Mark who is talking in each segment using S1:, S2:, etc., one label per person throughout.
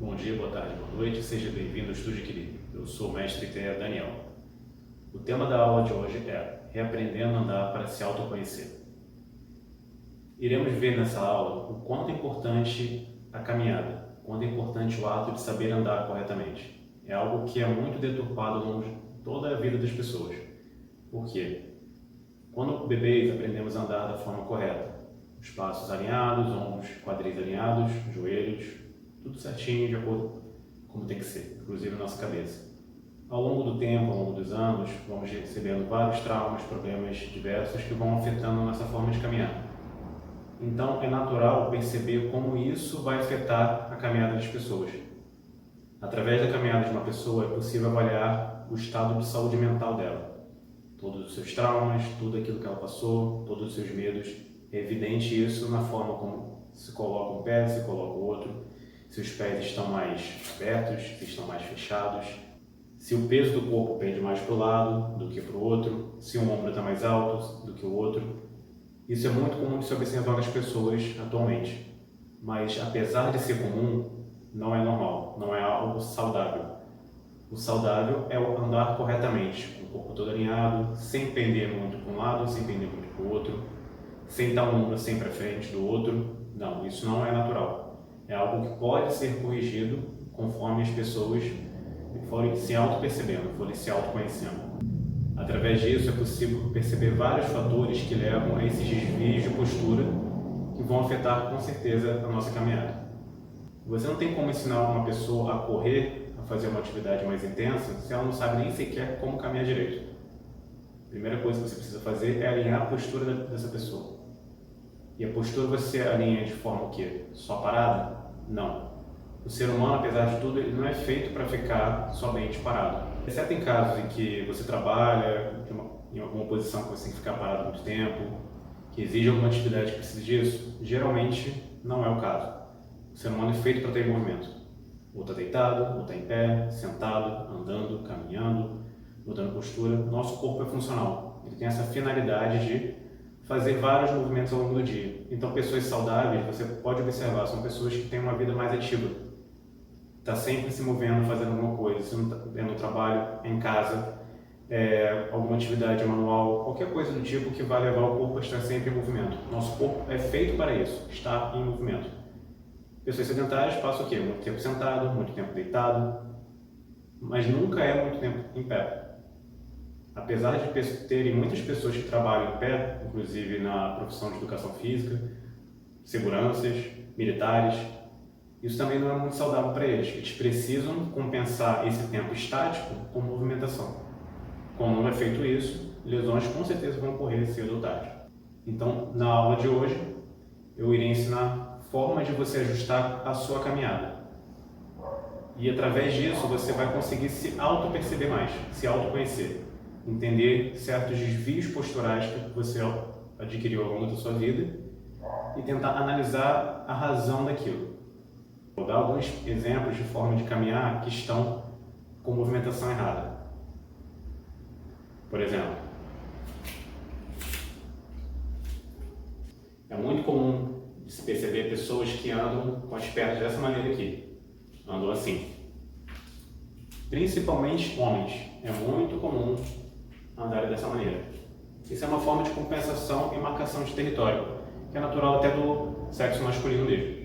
S1: Bom dia, boa tarde, boa noite, seja bem-vindo ao Estúdio Equilíbrio. Eu sou o mestre TEA Daniel. O tema da aula de hoje é Reaprendendo a Andar para se autoconhecer. Iremos ver nessa aula o quanto é importante a caminhada, o quanto é importante o ato de saber andar corretamente. É algo que é muito deturpado ao longo de toda a vida das pessoas. Por quê? Quando bebês aprendemos a andar da forma correta, os passos alinhados, ombros, quadris alinhados, joelhos, tudo certinho, de acordo com como tem que ser, inclusive a nossa cabeça. Ao longo do tempo, ao longo dos anos, vamos recebendo vários traumas, problemas diversos que vão afetando a nossa forma de caminhar. Então, é natural perceber como isso vai afetar a caminhada das pessoas. Através da caminhada de uma pessoa, é possível avaliar o estado de saúde mental dela. Todos os seus traumas, tudo aquilo que ela passou, todos os seus medos. É evidente isso na forma como se coloca um pé, se coloca o outro, se os pés estão mais abertos, se estão mais fechados, se o peso do corpo pende mais para o lado do que para o outro, se um ombro está mais alto do que o outro. Isso é muito comum de se observar nas pessoas atualmente, mas apesar de ser comum, não é normal, não é algo saudável. O saudável é o andar corretamente, com o corpo todo alinhado, sem pender muito para um lado, sem pender muito para o outro, sem estar um ombro sempre à frente do outro. Não, isso não é natural. É algo que pode ser corrigido conforme as pessoas forem se auto-percebendo, forem se autoconhecendo. Através disso é possível perceber vários fatores que levam a esses desvios de postura que vão afetar com certeza a nossa caminhada. Você não tem como ensinar uma pessoa a correr, a fazer uma atividade mais intensa, se ela não sabe nem sequer como caminhar direito. A primeira coisa que você precisa fazer é alinhar a postura dessa pessoa. E a postura você alinha de forma o quê? Só parada? Não. O ser humano, apesar de tudo, ele não é feito para ficar somente parado. Exceto em casos em que você trabalha em alguma posição que você tem que ficar parado muito tempo, que exige alguma atividade que precisa disso, geralmente não é o caso. O ser humano é feito para estar em movimento. Ou está deitado, ou está em pé, sentado, andando, caminhando, mudando postura. Nosso corpo é funcional. Ele tem essa finalidade de fazer vários movimentos ao longo do dia. Então, pessoas saudáveis, você pode observar, são pessoas que têm uma vida mais ativa. Está sempre se movendo, fazendo alguma coisa, se não é no trabalho, em casa, alguma atividade manual, qualquer coisa do tipo que vai levar o corpo a estar sempre em movimento. Nosso corpo é feito para isso, estar em movimento. Pessoas sedentárias passam o quê? Muito tempo sentado, muito tempo deitado, mas nunca é muito tempo em pé. Apesar de terem muitas pessoas que trabalham em pé, inclusive na profissão de educação física, seguranças, militares, isso também não é muito saudável para eles. Eles precisam compensar esse tempo estático com movimentação. Como não é feito isso, lesões com certeza vão ocorrer cedo ou tarde. Então, na aula de hoje, eu irei ensinar formas de você ajustar a sua caminhada. E através disso, você vai conseguir se auto-perceber mais, se autoconhecer, entender certos desvios posturais que você adquiriu ao longo da sua vida e tentar analisar a razão daquilo. Vou dar alguns exemplos de forma de caminhar que estão com movimentação errada. Por exemplo, é muito comum de se perceber pessoas que andam com as pernas dessa maneira aqui, andam assim. Principalmente homens, é muito comum andarem dessa maneira. Isso é uma forma de compensação e marcação de território, que é natural até do sexo masculino mesmo.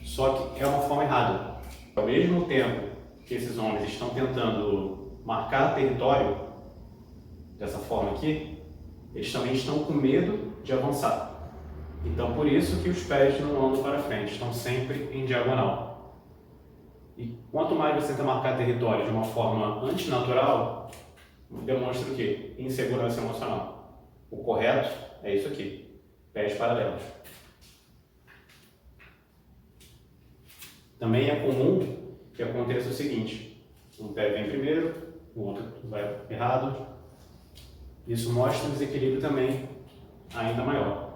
S1: Só que é uma forma errada. Ao mesmo tempo que esses homens estão tentando marcar território dessa forma aqui, eles também estão com medo de avançar. Então, por isso que os pés não andam para frente, estão sempre em diagonal. E quanto mais você tenta marcar território de uma forma antinatural, demonstra o quê? Insegurança emocional. O correto é isso aqui, pés paralelos. Também é comum que aconteça o seguinte: um pé vem primeiro, o outro vai errado. Isso mostra um desequilíbrio também ainda maior.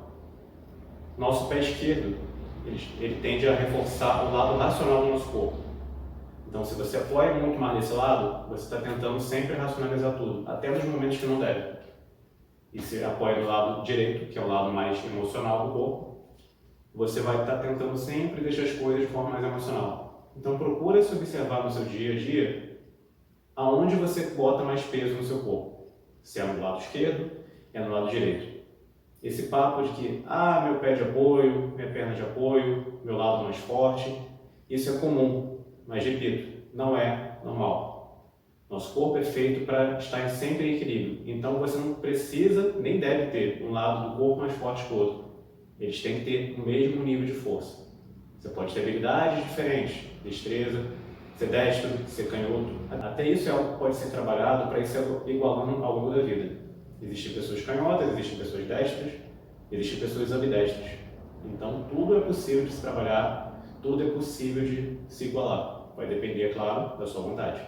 S1: Nosso pé esquerdo, ele tende a reforçar o lado racional do nosso corpo. Então, se você apoia muito mais desse lado, você está tentando sempre racionalizar tudo, até nos momentos que não deve. E se apoia do lado direito, que é o lado mais emocional do corpo, você vai estar tentando sempre deixar as coisas de forma mais emocional. Então procura se observar no seu dia a dia aonde você bota mais peso no seu corpo. Se é no lado esquerdo, é no lado direito. Esse papo de que, meu pé de apoio, minha perna de apoio, meu lado mais forte, isso é comum, mas repito, não é normal. Nosso corpo é feito para estar sempre em equilíbrio, então você não precisa nem deve ter um lado do corpo mais forte que o outro. Eles têm que ter o mesmo nível de força. Você pode ter habilidades diferentes, destreza, ser destro, ser canhoto. Até isso é algo que pode ser trabalhado para ir se igualando ao longo da vida. Existem pessoas canhotas, existem pessoas destras, existem pessoas ambidestras. Então tudo é possível de se trabalhar, tudo é possível de se igualar. Vai depender, é claro, da sua vontade.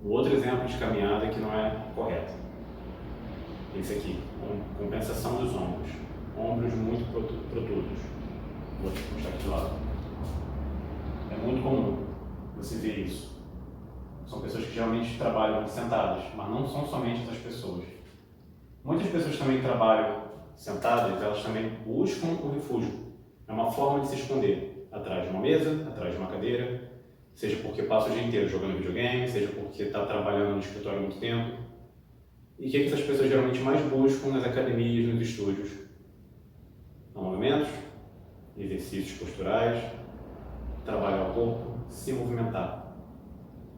S1: Um outro exemplo de caminhada que não é correto. Esse aqui, compensação dos ombros. Ombros muito protusos. Vou te mostrar aqui do lado. É muito comum você ver isso. São pessoas que geralmente trabalham sentadas, mas não são somente essas pessoas. Muitas pessoas também que trabalham sentadas, elas também buscam o refúgio. É uma forma de se esconder atrás de uma mesa, atrás de uma cadeira, seja porque passa o dia inteiro jogando videogame, seja porque está trabalhando no escritório há muito tempo. E o que essas pessoas geralmente mais buscam nas academias, nos estúdios? Alongamentos, exercícios posturais, trabalhar o corpo, se movimentar.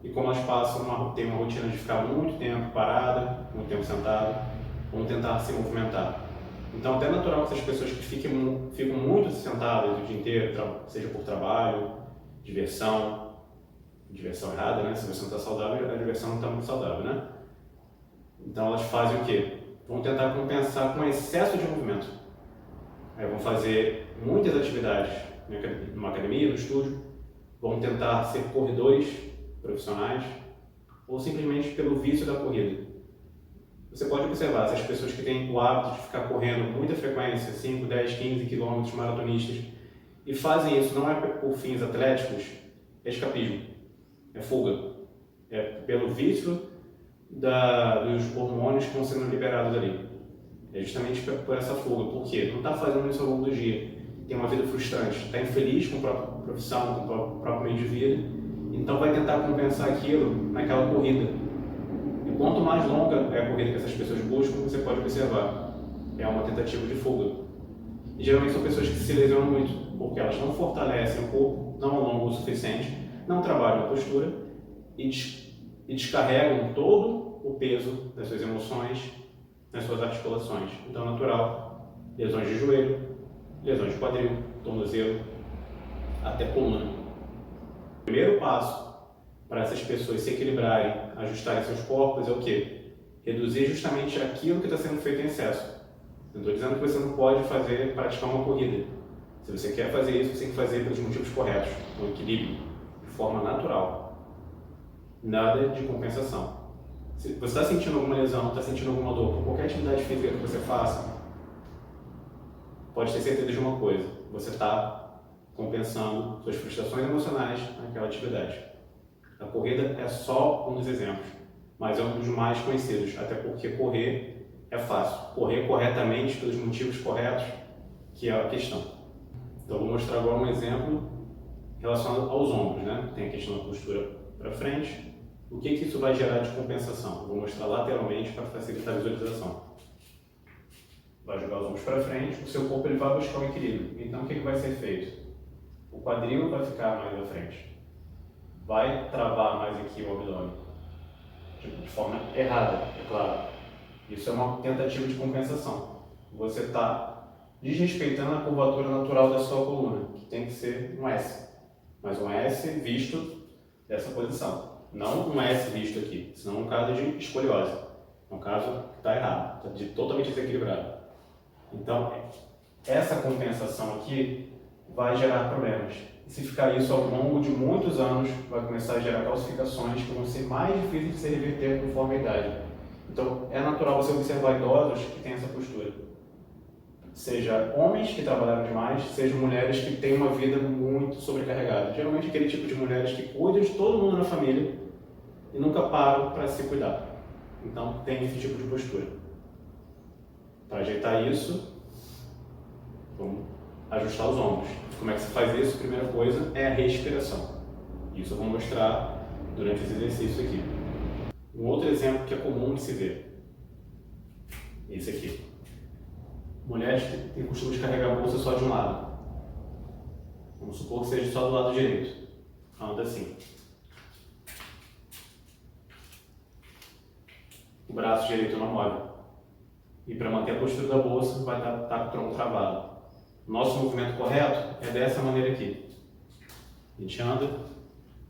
S1: E como elas têm uma rotina de ficar muito tempo parada, muito tempo sentada, vão tentar se movimentar. Então, até é natural que essas pessoas que ficam muito sentadas o dia inteiro, seja por trabalho, diversão errada, né? Se você não está saudável, a diversão não está muito saudável, né? Então, elas fazem o quê? Vão tentar compensar com excesso de movimento. Aí vão fazer muitas atividades numa academia, no estúdio, vão tentar ser corredores profissionais ou simplesmente pelo vício da corrida. Você pode observar essas pessoas que têm o hábito de ficar correndo com muita frequência, 5, 10, 15 quilômetros maratonistas, e fazem isso não é por fins atléticos, é escapismo, é fuga, é pelo vício dos hormônios que estão sendo liberados ali. É justamente por essa fuga, porque não está fazendo isso ao longo do dia, tem uma vida frustrante, está infeliz com a própria profissão, com o próprio meio de vida, então vai tentar compensar aquilo naquela corrida. E quanto mais longa é a corrida que essas pessoas buscam, você pode observar, é uma tentativa de fuga. E geralmente são pessoas que se lesionam muito, porque elas não fortalecem o corpo, não alongam o suficiente, não trabalham a postura e descarregam todo o peso das suas emoções nas suas articulações. Então é natural, lesões de joelho, lesões de quadril, tornozelo, até coluna. O primeiro passo para essas pessoas se equilibrarem, ajustarem seus corpos é o quê? Reduzir justamente aquilo que está sendo feito em excesso. Não estou dizendo que você não pode praticar uma corrida. Se você quer fazer isso, você tem que fazer pelos motivos corretos, com equilíbrio, de forma natural. Nada de compensação. Se você está sentindo alguma lesão, está sentindo alguma dor por qualquer atividade física que você faça, pode ter certeza de uma coisa: você está compensando suas frustrações emocionais naquela atividade. A corrida é só um dos exemplos, mas é um dos mais conhecidos, até porque correr é fácil. Correr corretamente pelos motivos corretos, que é a questão. Então, vou mostrar agora um exemplo relacionado aos ombros, né? Tem a questão da postura para frente. O que isso vai gerar de compensação? Vou mostrar lateralmente para facilitar a visualização. Vai jogar os ombros para frente, o seu corpo ele vai buscar o equilíbrio. Então o que vai ser feito? O quadril vai ficar mais à frente. Vai travar mais aqui o abdômen. De forma errada, é claro. Isso é uma tentativa de compensação. Você está desrespeitando a curvatura natural da sua coluna, que tem que ser um S. Mas um S visto dessa posição. Não um S visto aqui, senão é um caso de escoliose. É um caso que está errado, está totalmente desequilibrado. Então, essa compensação aqui vai gerar problemas. E se ficar isso ao longo de muitos anos, vai começar a gerar calcificações que vão ser mais difíceis de se reverter conforme a idade. Então, é natural você observar idosos que têm essa postura. Seja homens que trabalharam demais, seja mulheres que têm uma vida muito sobrecarregada. Geralmente aquele tipo de mulheres que cuidam de todo mundo na família e nunca param para se cuidar. Então tem esse tipo de postura. Para ajeitar isso, vamos ajustar os ombros. Como é que se faz isso? Primeira coisa é a respiração. Isso eu vou mostrar durante os exercícios aqui. Um outro exemplo que é comum de se ver. Esse aqui. Mulheres que têm costume de carregar a bolsa só de um lado. Vamos supor que seja só do lado direito. Anda assim. O braço direito não move. E para manter a postura da bolsa, vai estar com o tronco travado. Nosso movimento correto é dessa maneira aqui. A gente anda,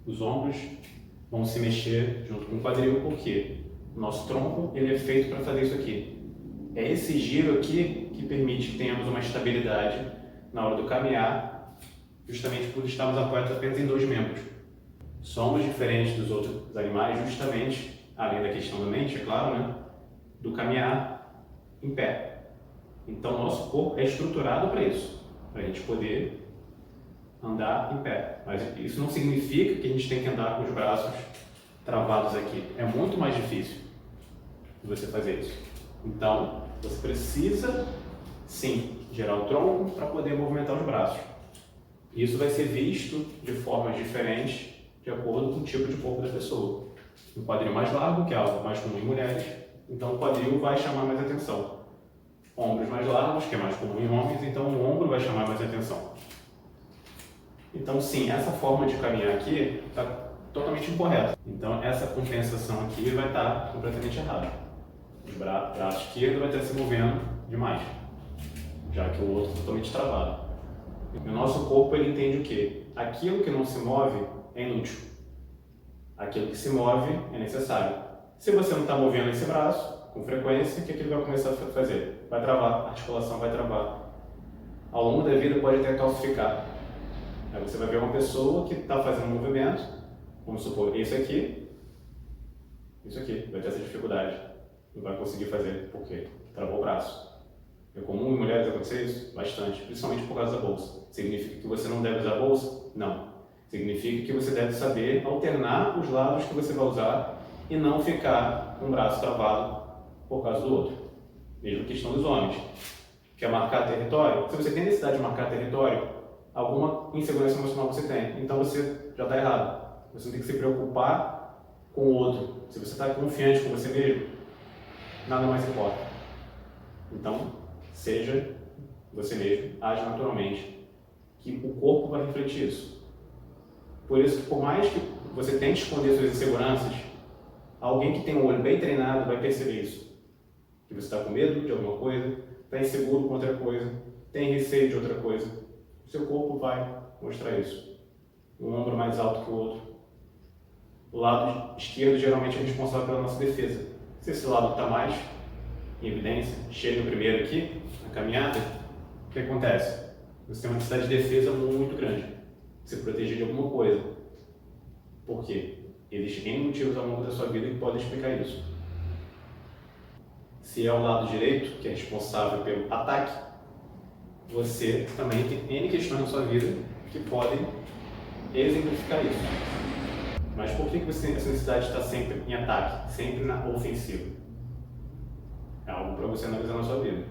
S1: os ombros vão se mexer junto com o quadril, porque o nosso tronco ele é feito para fazer isso aqui. É esse giro aqui que permite que tenhamos uma estabilidade na hora do caminhar, justamente por estarmos apoiados apenas em dois membros. Somos diferentes dos outros animais justamente, além da questão da mente, é claro, né? Do caminhar em pé. Então, nosso corpo é estruturado para isso, para a gente poder andar em pé. Mas isso não significa que a gente tem que andar com os braços travados aqui. É muito mais difícil de você fazer isso. Então, você precisa, sim, girar o tronco para poder movimentar os braços. Isso vai ser visto de formas diferentes de acordo com o tipo de corpo da pessoa. Um quadril mais largo, que é algo mais comum em mulheres, então o quadril vai chamar mais atenção. Ombros mais largos, que é mais comum em homens, então o ombro vai chamar mais atenção. Então, sim, essa forma de caminhar aqui está totalmente incorreta. Então, essa compensação aqui vai estar completamente errada. O braço esquerdo vai estar se movendo demais, já que o outro está totalmente travado. E o nosso corpo ele entende o quê? Aquilo que não se move é inútil. Aquilo que se move é necessário. Se você não está movendo esse braço com frequência, o que ele vai começar a fazer? Vai travar, a articulação vai travar. Ao longo da vida pode até calcificar. Aí você vai ver uma pessoa que está fazendo um movimento, vamos supor, isso aqui, vai ter essa dificuldade. Não vai conseguir fazer, porque travou o braço. É comum em mulheres acontecer isso? Bastante, principalmente por causa da bolsa. Significa que você não deve usar a bolsa? Não. Significa que você deve saber alternar os lados que você vai usar e não ficar com o braço travado por causa do outro. Mesma questão dos homens. Quer marcar território? Se você tem necessidade de marcar território, alguma insegurança emocional você tem, então você já está errado. Você não tem que se preocupar com o outro. Se você está confiante com você mesmo, nada mais importa. Então, seja você mesmo, age naturalmente, que o corpo vai refletir isso. Por isso que, por mais que você tente esconder suas inseguranças, alguém que tem um olho bem treinado vai perceber isso. Que você está com medo de alguma coisa, está inseguro com outra coisa, tem receio de outra coisa. O seu corpo vai mostrar isso. Um ombro mais alto que o outro. O lado esquerdo geralmente é responsável pela nossa defesa. Se esse lado está mais em evidência, chega primeiro aqui, na caminhada, o que acontece? Você tem uma necessidade de defesa muito grande. Se proteger de alguma coisa. Por quê? Existem N motivos ao longo da sua vida que podem explicar isso. Se é o lado direito, que é responsável pelo ataque, você também tem N questões na sua vida que podem exemplificar isso. Mas por que você tem essa necessidade de estar sempre em ataque, sempre na ofensiva? É algo para você analisar na sua vida.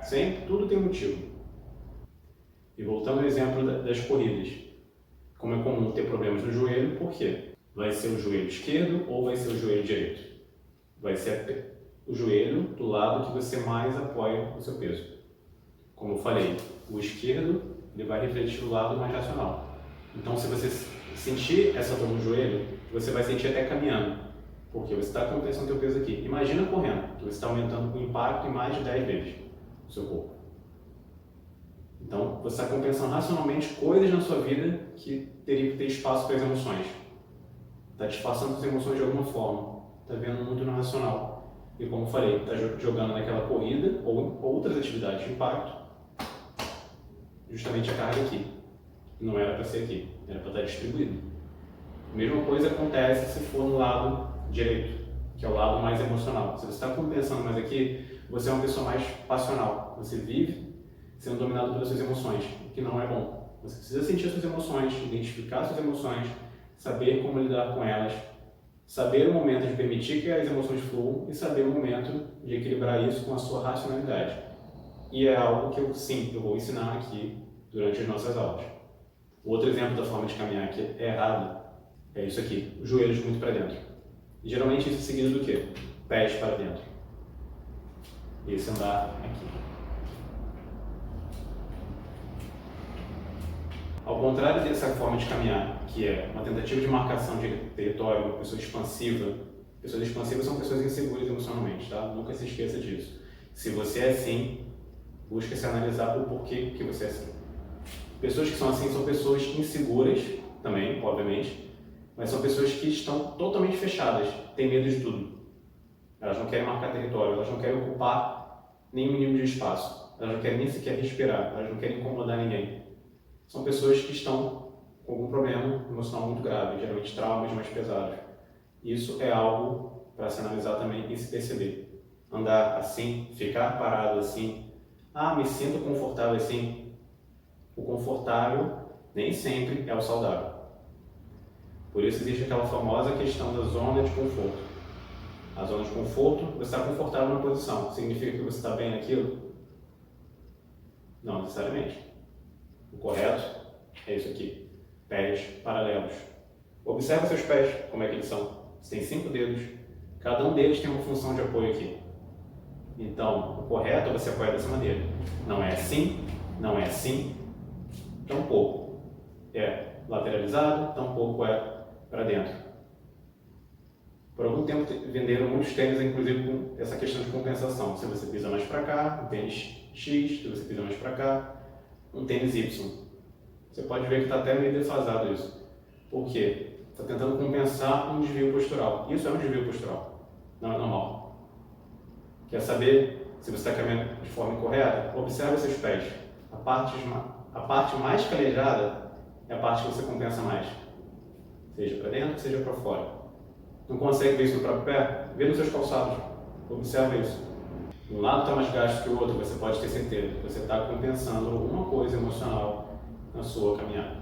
S1: Sempre, tudo tem motivo. E voltando ao exemplo das corridas. Como é comum ter problemas no joelho, por quê? Vai ser o joelho esquerdo ou vai ser o joelho direito? Vai ser o joelho do lado que você mais apoia o seu peso. Como eu falei, o esquerdo ele vai refletir o lado mais racional. Então, se você sentir essa dor no joelho, você vai sentir até caminhando, porque você está compensando o seu peso aqui. Imagina correndo, que você está aumentando o impacto em mais de 10 vezes no seu corpo. Então, você está compensando racionalmente coisas na sua vida que teria que ter espaço para as emoções. Está disfarçando as emoções de alguma forma. Está vendo muito no racional. E como eu falei, está jogando naquela corrida ou outras atividades de impacto, justamente a carga aqui. Não era para ser aqui, era para estar distribuído. A mesma coisa acontece se for no lado direito, que é o lado mais emocional. Se você está compensando mais aqui, você é uma pessoa mais passional. Você vive sendo dominado pelas suas emoções, o que não é bom. Você precisa sentir suas emoções, identificar suas emoções, saber como lidar com elas, saber o momento de permitir que as emoções fluam e saber o momento de equilibrar isso com a sua racionalidade. E é algo que eu vou ensinar aqui durante as nossas aulas. Outro exemplo da forma de caminhar que é errado é isso aqui, os joelhos muito para dentro. E geralmente isso é seguido do quê? Pés para dentro. Esse andar aqui. Ao contrário dessa forma de caminhar, que é uma tentativa de marcação de território, uma pessoa expansiva. Pessoas expansivas são pessoas inseguras emocionalmente, tá? Nunca se esqueça disso. Se você é assim, busque se analisar o porquê que você é assim. Pessoas que são assim são pessoas inseguras também, obviamente, mas são pessoas que estão totalmente fechadas, têm medo de tudo. Elas não querem marcar território, elas não querem ocupar nenhum mínimo de espaço, elas não querem nem sequer respirar, elas não querem incomodar ninguém. São pessoas que estão com algum problema emocional muito grave, geralmente traumas mais pesados. Isso é algo para se analisar também e se perceber. Andar assim, ficar parado assim, me sinto confortável assim. O confortável nem sempre é o saudável. Por isso existe aquela famosa questão da zona de conforto. A zona de conforto, você está confortável na posição. Significa que você está bem naquilo? Não necessariamente. O correto é isso aqui. Pés paralelos. Observa seus pés, como é que eles são. Você tem 5 dedos. Cada um deles tem uma função de apoio aqui. Então, o correto é você apoiar dessa maneira. Não é assim, não é assim. Tampouco é lateralizado, tampouco é para dentro. Por algum tempo venderam muitos tênis, inclusive com essa questão de compensação. Se você pisa mais para cá, um tênis X, se você pisa mais para cá, um tênis Y. Você pode ver que está até meio defasado isso. Por quê? Está tentando compensar um desvio postural. Isso é um desvio postural, não é normal. Quer saber se você está caminhando de forma incorreta? Observe seus pés. A parte mais calejada é a parte que você compensa mais. Seja para dentro, seja para fora. Não consegue ver isso no próprio pé? Vê nos seus calçados. Observe isso. Um lado está mais gasto que o outro, você pode ter certeza que você está compensando alguma coisa emocional na sua caminhada.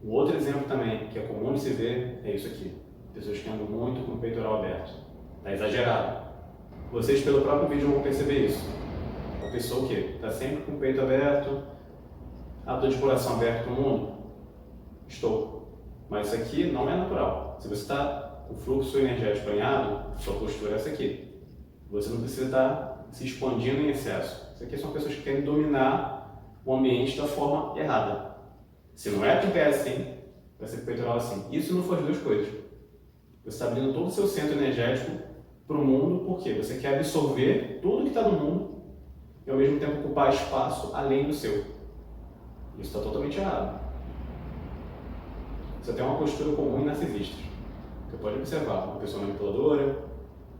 S1: Um outro exemplo também, que é comum de se ver, é isso aqui. Pessoas que andam muito com o peitoral aberto. Está exagerado. Vocês, pelo próprio vídeo, vão perceber isso. A pessoa o quê? Está sempre com o peito aberto. Estou de coração aberto no mundo? Estou. Mas isso aqui não é natural. Se você está com o fluxo energético alinhado, sua postura é essa aqui. Você não precisa estar se expandindo em excesso. Isso aqui são pessoas que querem dominar o ambiente da forma errada. Se não é com o pé assim, vai ser com o peitoral assim. Isso não for as duas coisas. Você está abrindo todo o seu centro energético para o mundo, porque você quer absorver tudo que está no mundo e ao mesmo tempo ocupar espaço além do seu. Isso está totalmente errado. Isso tem uma postura comum em narcisistas. Você pode observar uma pessoa manipuladora,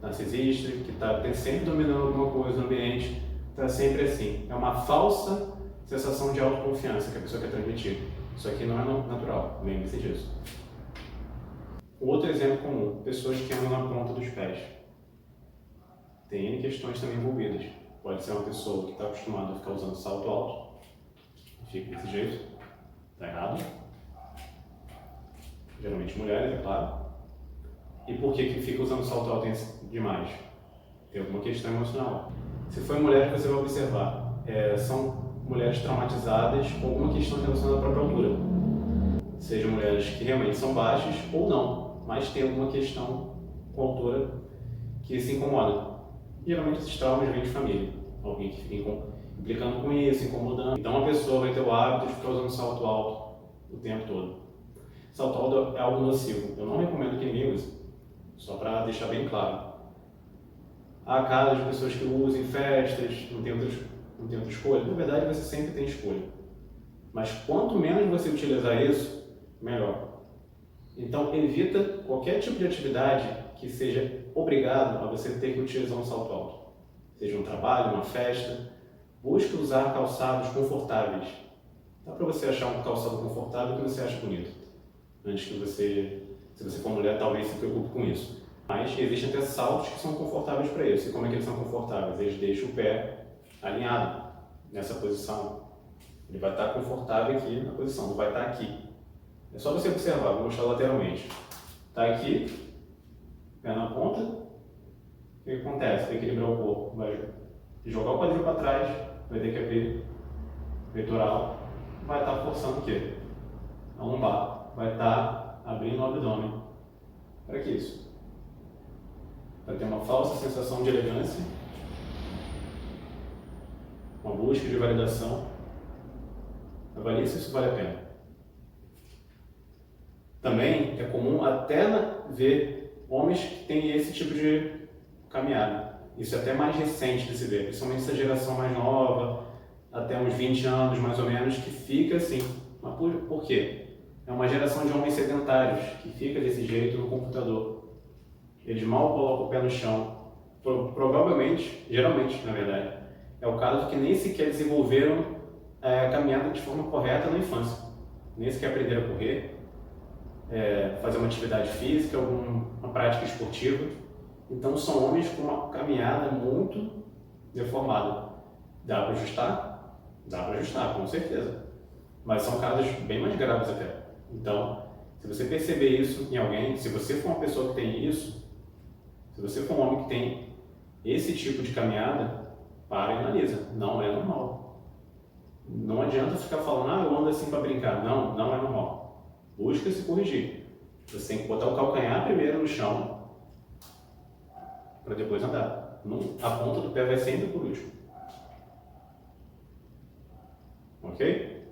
S1: narcisista, que está sempre dominando alguma coisa no ambiente, está sempre assim. É uma falsa sensação de autoconfiança que a pessoa quer transmitir. Isso aqui não é natural, lembre-se disso. Outro exemplo comum, pessoas que andam na ponta dos pés. Tem N questões também envolvidas. Pode ser uma pessoa que está acostumada a ficar usando salto alto, fica desse jeito, está errado. Geralmente mulheres, é claro. E por que fica usando salto alto demais? Tem alguma questão emocional. Se for mulher, você vai observar, são mulheres traumatizadas com alguma questão relacionada à própria altura. Sejam mulheres que realmente são baixas ou não, mas tem alguma questão com a altura que se incomoda. Geralmente esses traumas vêm de família. Alguém que fica implicando com isso, incomodando. Então a pessoa vai ter o hábito de ficar usando salto alto o tempo todo. Salto alto é algo nocivo. Eu não recomendo que ninguém use. Só para deixar bem claro. Há casos de pessoas que usam em festas, não tem outra escolha. Na verdade, você sempre tem escolha. Mas quanto menos você utilizar isso, melhor. Então, evita qualquer tipo de atividade que seja obrigado a você ter que utilizar um salto alto. Seja um trabalho, uma festa. Busque usar calçados confortáveis. Dá para você achar um calçado confortável que você acha bonito. Antes que você, se você for mulher, talvez se preocupe com isso. Mas existem até saltos que são confortáveis para isso. E como é que eles são confortáveis? Eles deixam o pé alinhado nessa posição. Ele vai estar confortável aqui na posição, não vai estar aqui. É só você observar, vou mostrar lateralmente. Está aqui, pé na ponta. O que acontece? Vai equilibrar o corpo. Vai jogar o quadril para trás, vai ter que abrir o peitoral. Vai estar forçando o quê? a lombar vai estar abrindo o abdômen. Para que isso? Para ter uma falsa sensação de elegância, uma busca de validação. Avalie se isso vale a pena. Também é comum até ver homens que têm esse tipo de caminhada. Isso é até mais recente de se ver, principalmente essa geração mais nova, até uns 20 anos mais ou menos, que fica assim. Mas por quê? É uma geração de homens sedentários, que fica desse jeito no computador. Eles mal colocam o pé no chão. Provavelmente, geralmente, na verdade, é o caso que nem sequer desenvolveram a caminhada de forma correta na infância. Nem sequer aprenderam a correr, fazer uma atividade física, alguma prática esportiva. Então são homens com uma caminhada muito deformada. Dá para ajustar? Dá para ajustar, com certeza. Mas são casos bem mais graves até. Então, se você perceber isso em alguém, se você for uma pessoa que tem isso, se você for um homem que tem esse tipo de caminhada, para e analisa. Não é normal. Não adianta ficar falando, eu ando assim para brincar. Não, não é normal. Busca se corrigir. Você tem que botar o calcanhar primeiro no chão, para depois andar. A ponta do pé vai sempre por último. Ok?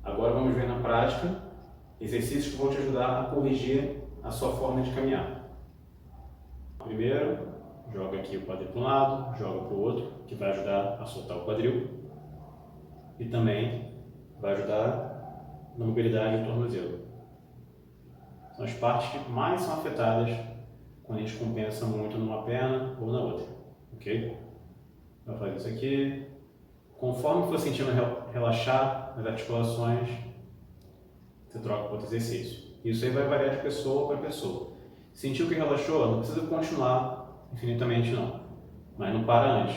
S1: Agora vamos ver na prática exercícios que vão te ajudar a corrigir a sua forma de caminhar. Primeiro, joga aqui o quadril para um lado, joga para o outro, que vai ajudar a soltar o quadril. E também vai ajudar na mobilidade do tornozelo. São as partes que mais são afetadas quando a gente compensa muito numa perna ou na outra. Ok? Vai fazer isso aqui. Conforme for sentindo relaxar nas articulações, você troca para outro exercício. Isso aí vai variar de pessoa para pessoa. Sentiu que relaxou? Não precisa continuar infinitamente não. Mas não para antes.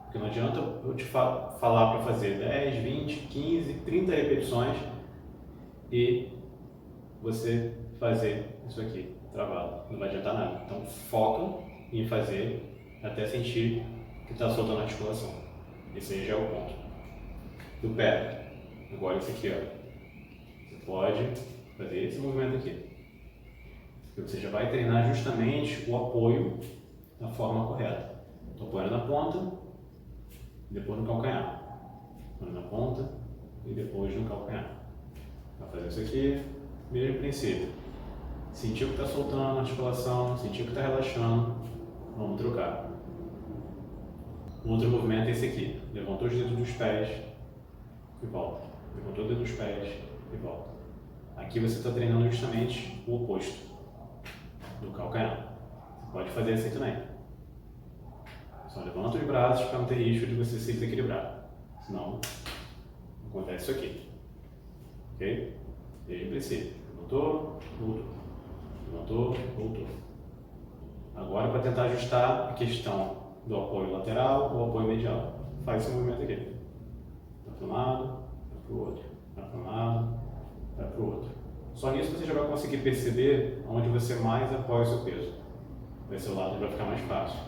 S1: Porque não adianta eu te falar para fazer 10, 20, 15, 30 repetições e você fazer isso aqui, travado. Não vai adiantar nada. Então foca em fazer até sentir que está soltando a articulação. Esse aí já é o ponto. Do pé. Agora esse aqui, ó. Você pode fazer esse movimento aqui. E você já vai treinar justamente o apoio da forma correta. Estou apoiando na ponta, depois no calcanhar. Apoiando na ponta e depois no calcanhar. Vai fazer isso aqui, mesmo princípio. Sentiu que está soltando a articulação, sentiu que está relaxando, vamos trocar. O outro movimento é esse aqui. Levantou os dedos dos pés e volta. Levantou os dedos dos pés e volta. Aqui você está treinando justamente o oposto do calcanhar. Você pode fazer assim também. Só levanta os braços para não ter risco de você se desequilibrar. Senão, acontece isso aqui. Ok? Desde o princípio. Levantou, voltou. Levantou, voltou. Agora, para tentar ajustar a questão do apoio lateral ou apoio medial. Faz esse movimento aqui. Vai para um lado, vai para o outro. Vai para um lado, vai para o outro. Só nisso você já vai conseguir perceber onde você mais apoia o seu peso. Desse lado vai ficar mais fácil.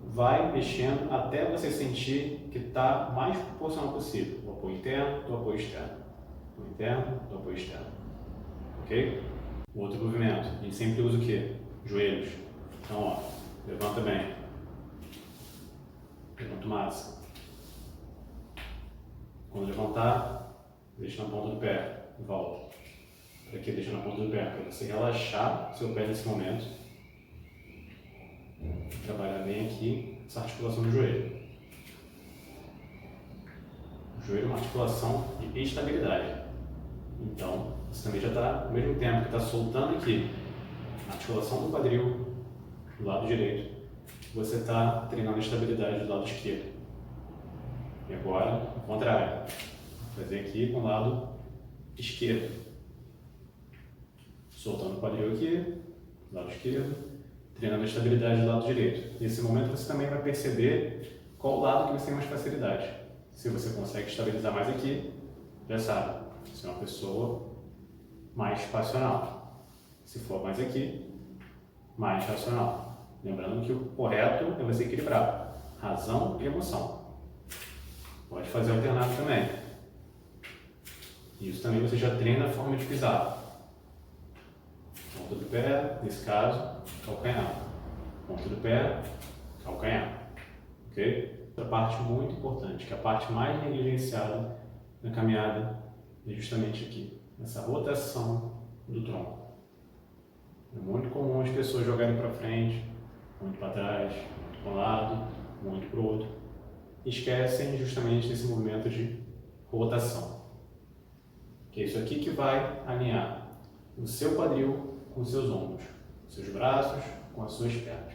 S1: Vai mexendo até você sentir que está mais proporcional possível. O apoio interno do apoio externo. O interno do apoio externo. Ok? O outro movimento. A gente sempre usa o quê? Joelhos. Então, ó, levanta bem. Levanta o máximo. Quando levantar, deixa na ponta do pé. Volta. Aqui, deixa na ponta do pé. Para você relaxar seu pé nesse momento. Trabalhar bem aqui essa articulação do joelho. O joelho é uma articulação de estabilidade. Então, você também já está, ao mesmo tempo que está soltando aqui a articulação do quadril do lado direito, você está treinando a estabilidade do lado esquerdo. E agora, o contrário. Vou fazer aqui com o lado esquerdo. Soltando o quadril aqui, do lado esquerdo, treinando a estabilidade do lado direito. Nesse momento você também vai perceber qual lado que você tem mais facilidade. Se você consegue estabilizar mais aqui, já sabe, você é uma pessoa mais passional. Se for mais aqui, mais racional. Lembrando que o correto é você equilibrar razão e emoção. Pode fazer alternado também. Isso também você já treina a forma de pisar. Ponta do pé, nesse caso, calcanhar. Ponta do pé, calcanhar. Ok? Outra parte muito importante, que é a parte mais negligenciada na caminhada, é justamente aqui, essa rotação do tronco. É muito comum as pessoas jogarem para frente, muito para trás, muito para um lado, muito para o outro. Esquecem justamente desse movimento de rotação. Que é isso aqui que vai alinhar o seu quadril com os seus ombros, seus braços com as suas pernas.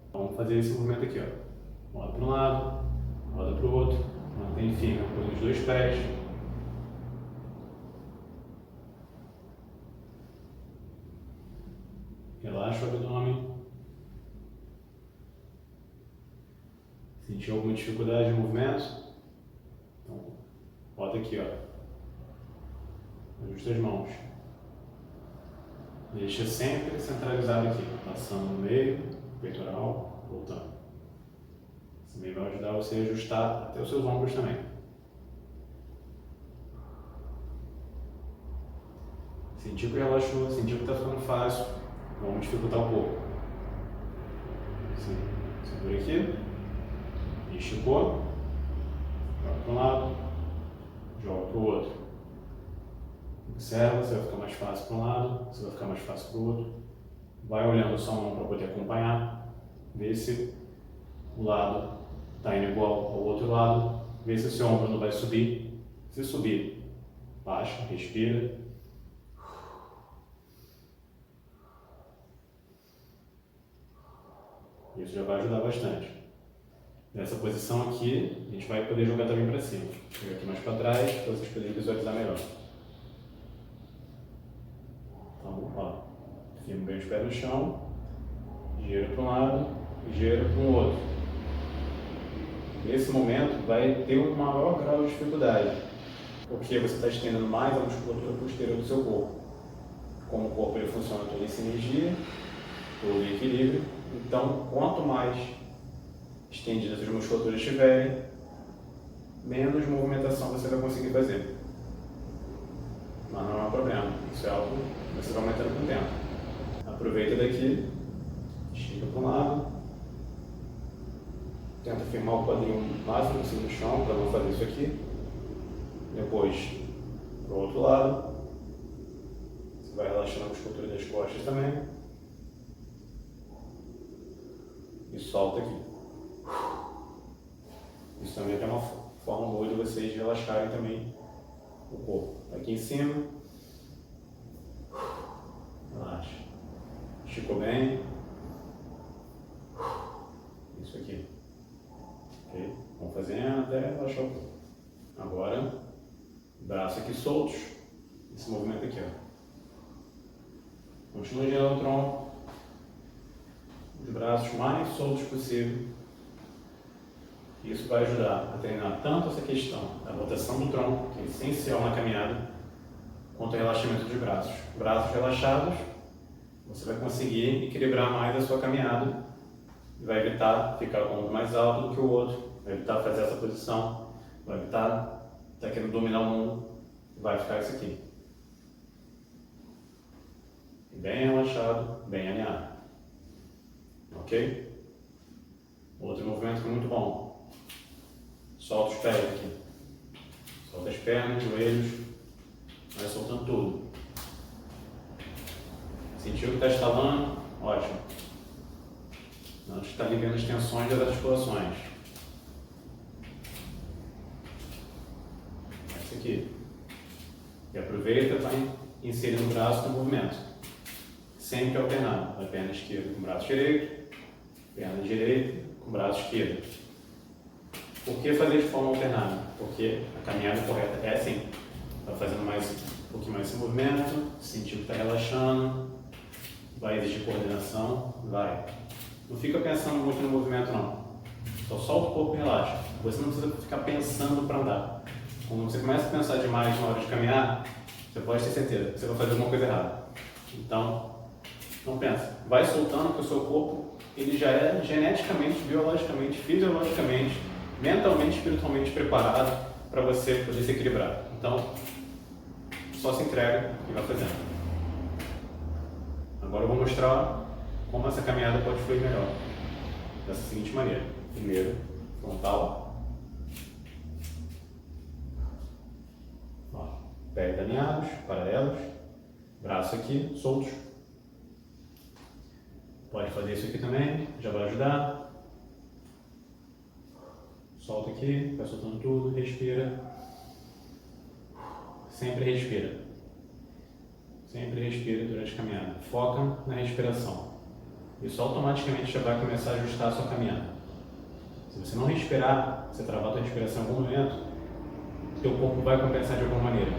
S1: Então, vamos fazer esse movimento aqui, ó. Roda para um lado, roda para o outro, mantém firme com os dois pés. Relaxa o abdômen. Sentiu alguma dificuldade no movimento? Então, bota aqui, ó. Ajusta as mãos. Deixa sempre centralizado aqui, passando no meio, peitoral, voltando. Isso também vai ajudar você a ajustar até os seus ombros também. Sentiu que relaxou, sentiu que está ficando fácil, vamos dificultar um pouco. Sim. Segura aqui, esticou, joga para um lado, joga para o outro. Observa, se vai ficar mais fácil para um lado, se vai ficar mais fácil para o outro. Vai olhando sua mão para poder acompanhar, vê se o lado está indo igual ao outro lado, vê se o seu ombro não vai subir. Se subir, baixa, respira. Isso já vai ajudar bastante. Nessa posição aqui, a gente vai poder jogar também para cima. Jogar aqui mais para trás, para vocês poderem visualizar melhor. Então, ó, firma bem os pés no chão, gira para um lado e gira para o outro. Nesse momento vai ter um maior grau de dificuldade, porque você está estendendo mais a musculatura posterior do seu corpo. Como o corpo ele funciona toda essa energia, todo o equilíbrio, então quanto mais estendidas as musculaturas estiverem, menos movimentação você vai conseguir fazer. Mas não é um problema, isso é algo que você vai aumentando com o tempo. Aproveita daqui, estica para um lado, tenta firmar o quadril o máximo possível no chão para não fazer isso aqui. Depois, para o outro lado, você vai relaxando a musculatura das costas também. E solta aqui. Isso também é uma forma boa de vocês relaxarem também o corpo. Aqui em cima, relaxa. Esticou bem. Isso aqui. Ok? Vamos fazendo até relaxar o corpo. Agora, braços aqui soltos. Esse movimento aqui, ó. Continua girando o tronco. Os braços mais soltos possível. Isso vai ajudar a treinar tanto essa questão da rotação do tronco, que é essencial na caminhada, quanto o relaxamento dos braços. Braços relaxados, você vai conseguir equilibrar mais a sua caminhada e vai evitar ficar com o ombro mais alto do que o outro, vai evitar fazer essa posição, vai evitar estar querendo dominar o mundo, vai ficar isso aqui. Bem relaxado, bem alinhado. Ok? Outro movimento que é muito bom. Solta os pés aqui. Solta as pernas, joelhos. Vai soltando tudo. Sentiu que está estalando? Ótimo. Não está aliviando as tensões das articulações. Esse aqui. E aproveita para inserir o braço no movimento. Sempre alternado. A perna esquerda com o braço direito. Perna direita com o braço esquerdo. Por que fazer de forma alternada? Porque a caminhada correta é assim. Está fazendo um pouquinho mais esse movimento, sentiu que está relaxando, vai exigir coordenação, vai. Não fica pensando muito no movimento não. Só solta o corpo e relaxa. Você não precisa ficar pensando para andar. Quando você começa a pensar demais na hora de caminhar, você pode ter certeza que você vai fazer alguma coisa errada. Então, não pensa. Vai soltando que o seu corpo ele já é geneticamente, biologicamente, fisiologicamente, mentalmente, espiritualmente preparado para você poder se equilibrar. Então, só se entrega e vai fazendo. Agora eu vou mostrar como essa caminhada pode fluir melhor. Dessa seguinte maneira. Primeiro, frontal. Ó, pés alinhados, paralelos. Braço aqui, soltos. Pode fazer isso aqui também, já vai ajudar. Solta aqui, vai soltando tudo, respira. Sempre respira. Sempre respira durante a caminhada. Foca na respiração. Isso automaticamente já vai começar a ajustar a sua caminhada. Se você não respirar, você travar a sua respiração em algum momento, seu corpo vai compensar de alguma maneira.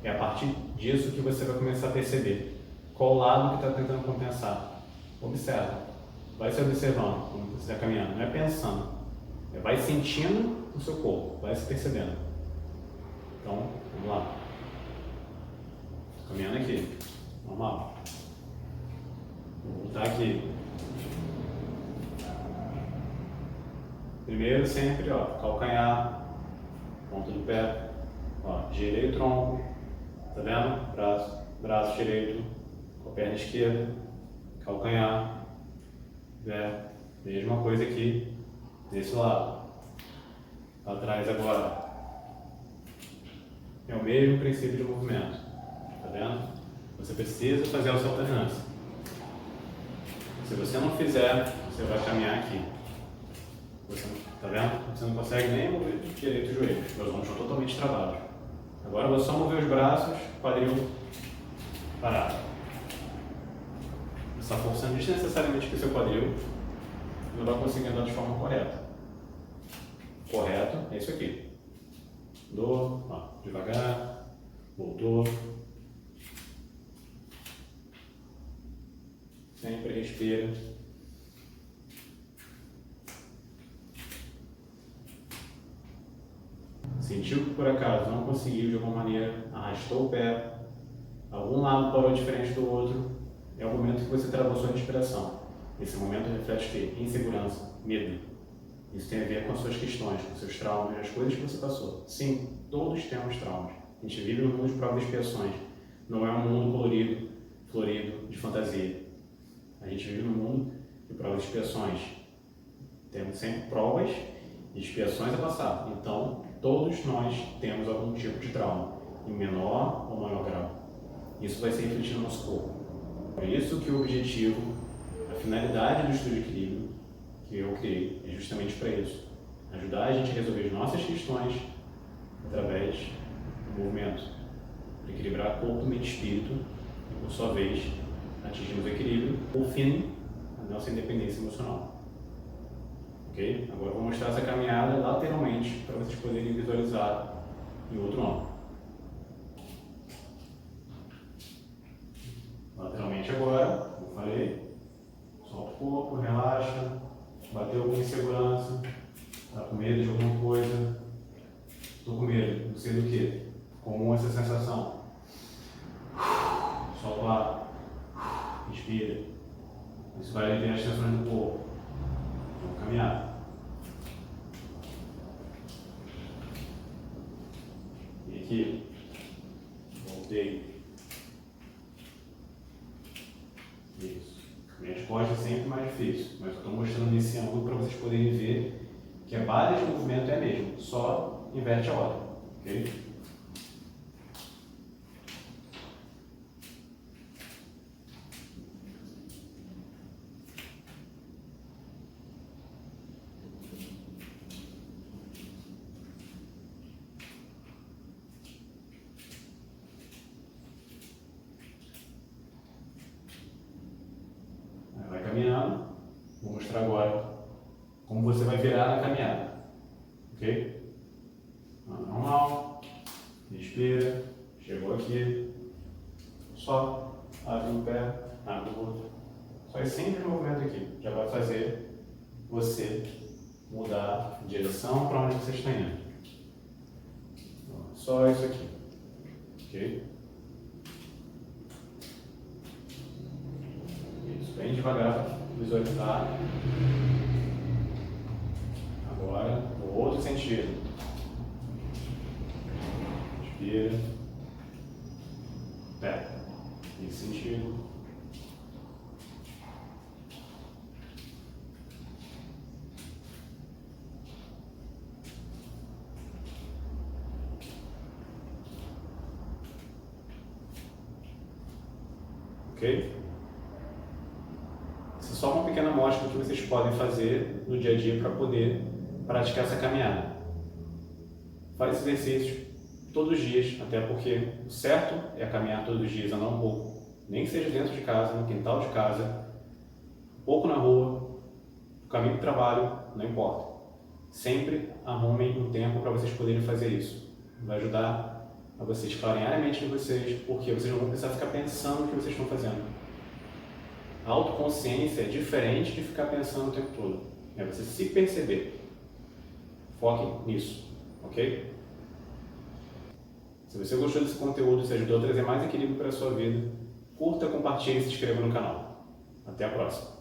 S1: É a partir disso que você vai começar a perceber qual lado que está tentando compensar. Observa. Vai se observando quando você está caminhando. Não é pensando. Vai sentindo o seu corpo. Vai se percebendo. Então, vamos lá. Caminhando aqui. Normal. Vou voltar aqui. Primeiro sempre, ó, calcanhar, ponta do pé, ó, girei o tronco, tá vendo? Braço direito, com a perna esquerda, calcanhar, pé, mesma coisa aqui, desse lado, para trás agora. É o mesmo princípio de movimento, tá vendo? Você precisa fazer a sua alternância. Se você não fizer, você vai caminhar aqui. Você, tá vendo? Você não consegue nem mover direito os joelhos. Meus ombros estão totalmente travados. Agora eu vou só mover os braços, quadril parado. Você está forçando desnecessariamente aqui o seu quadril. Não vai conseguir andar de forma correta. Correto é isso aqui. Andou, ó, devagar, voltou. Sempre respira. Sentiu que por acaso não conseguiu de alguma maneira, arrastou o pé, algum lado parou diferente do outro, é o momento que você travou sua respiração. Esse momento reflete o quê? Insegurança, medo. Isso tem a ver com as suas questões, com seus traumas, as coisas que você passou. Sim, todos temos traumas. A gente vive num mundo de provas e expiações. Não é um mundo colorido, florido, de fantasia. A gente vive num mundo de provas e expiações. Temos sempre provas e expiações a passar. Então, todos nós temos algum tipo de trauma, em menor ou maior grau. Isso vai se refletir no nosso corpo. Por isso que o objetivo, a finalidade do estudo de equilíbrio que eu criei é justamente para isso. Ajudar a gente a resolver as nossas questões através do movimento. Para equilibrar corpo, mente e espírito e, por sua vez, atingirmos o equilíbrio, por fim, a nossa independência emocional. Ok? Agora eu vou mostrar essa caminhada lateralmente para vocês poderem visualizar em outro ângulo. Lateralmente agora, como eu falei, solta o corpo, relaxa, bateu com insegurança, está com medo de alguma coisa, estou com medo, não sei do que, comum essa sensação. Solta o ar, respira, isso vai aliviar as tensões do corpo. Vamos caminhar. E aqui, voltei. Isso. Minhas costas é sempre mais difícil, mas eu estou mostrando nesse ângulo para vocês poderem ver que a base de movimento é a mesma, só inverte a ordem. Ok? Vai caminhando. Vou mostrar agora como você vai virar na caminhada. Ok? Normal. Respira. Chegou aqui. Só abre um pé, abre o outro. Só esse simples movimento aqui já vai fazer você mudar de direção para onde você está indo. Só isso aqui. Ok? Isso, bem devagar para visualizar. Agora, o outro sentido. Respira. Nesse sentido. Ok? Isso é só uma pequena amostra do que vocês podem fazer no dia a dia para poder praticar essa caminhada. Faz esse exercício todos os dias, até porque o certo é caminhar todos os dias, andar um pouco, nem que seja dentro de casa, no quintal de casa, um pouco na rua, no caminho do trabalho, não importa. Sempre arrumem um tempo para vocês poderem fazer isso. Vai ajudar a vocês clarearem a mente de vocês, porque vocês não vão precisar ficar pensando no que vocês estão fazendo. A autoconsciência é diferente de ficar pensando o tempo todo. É você se perceber. Foquem nisso, ok? Se você gostou desse conteúdo, se ajudou a trazer mais equilíbrio para a sua vida, curta, compartilhe e se inscreva no canal. Até a próxima!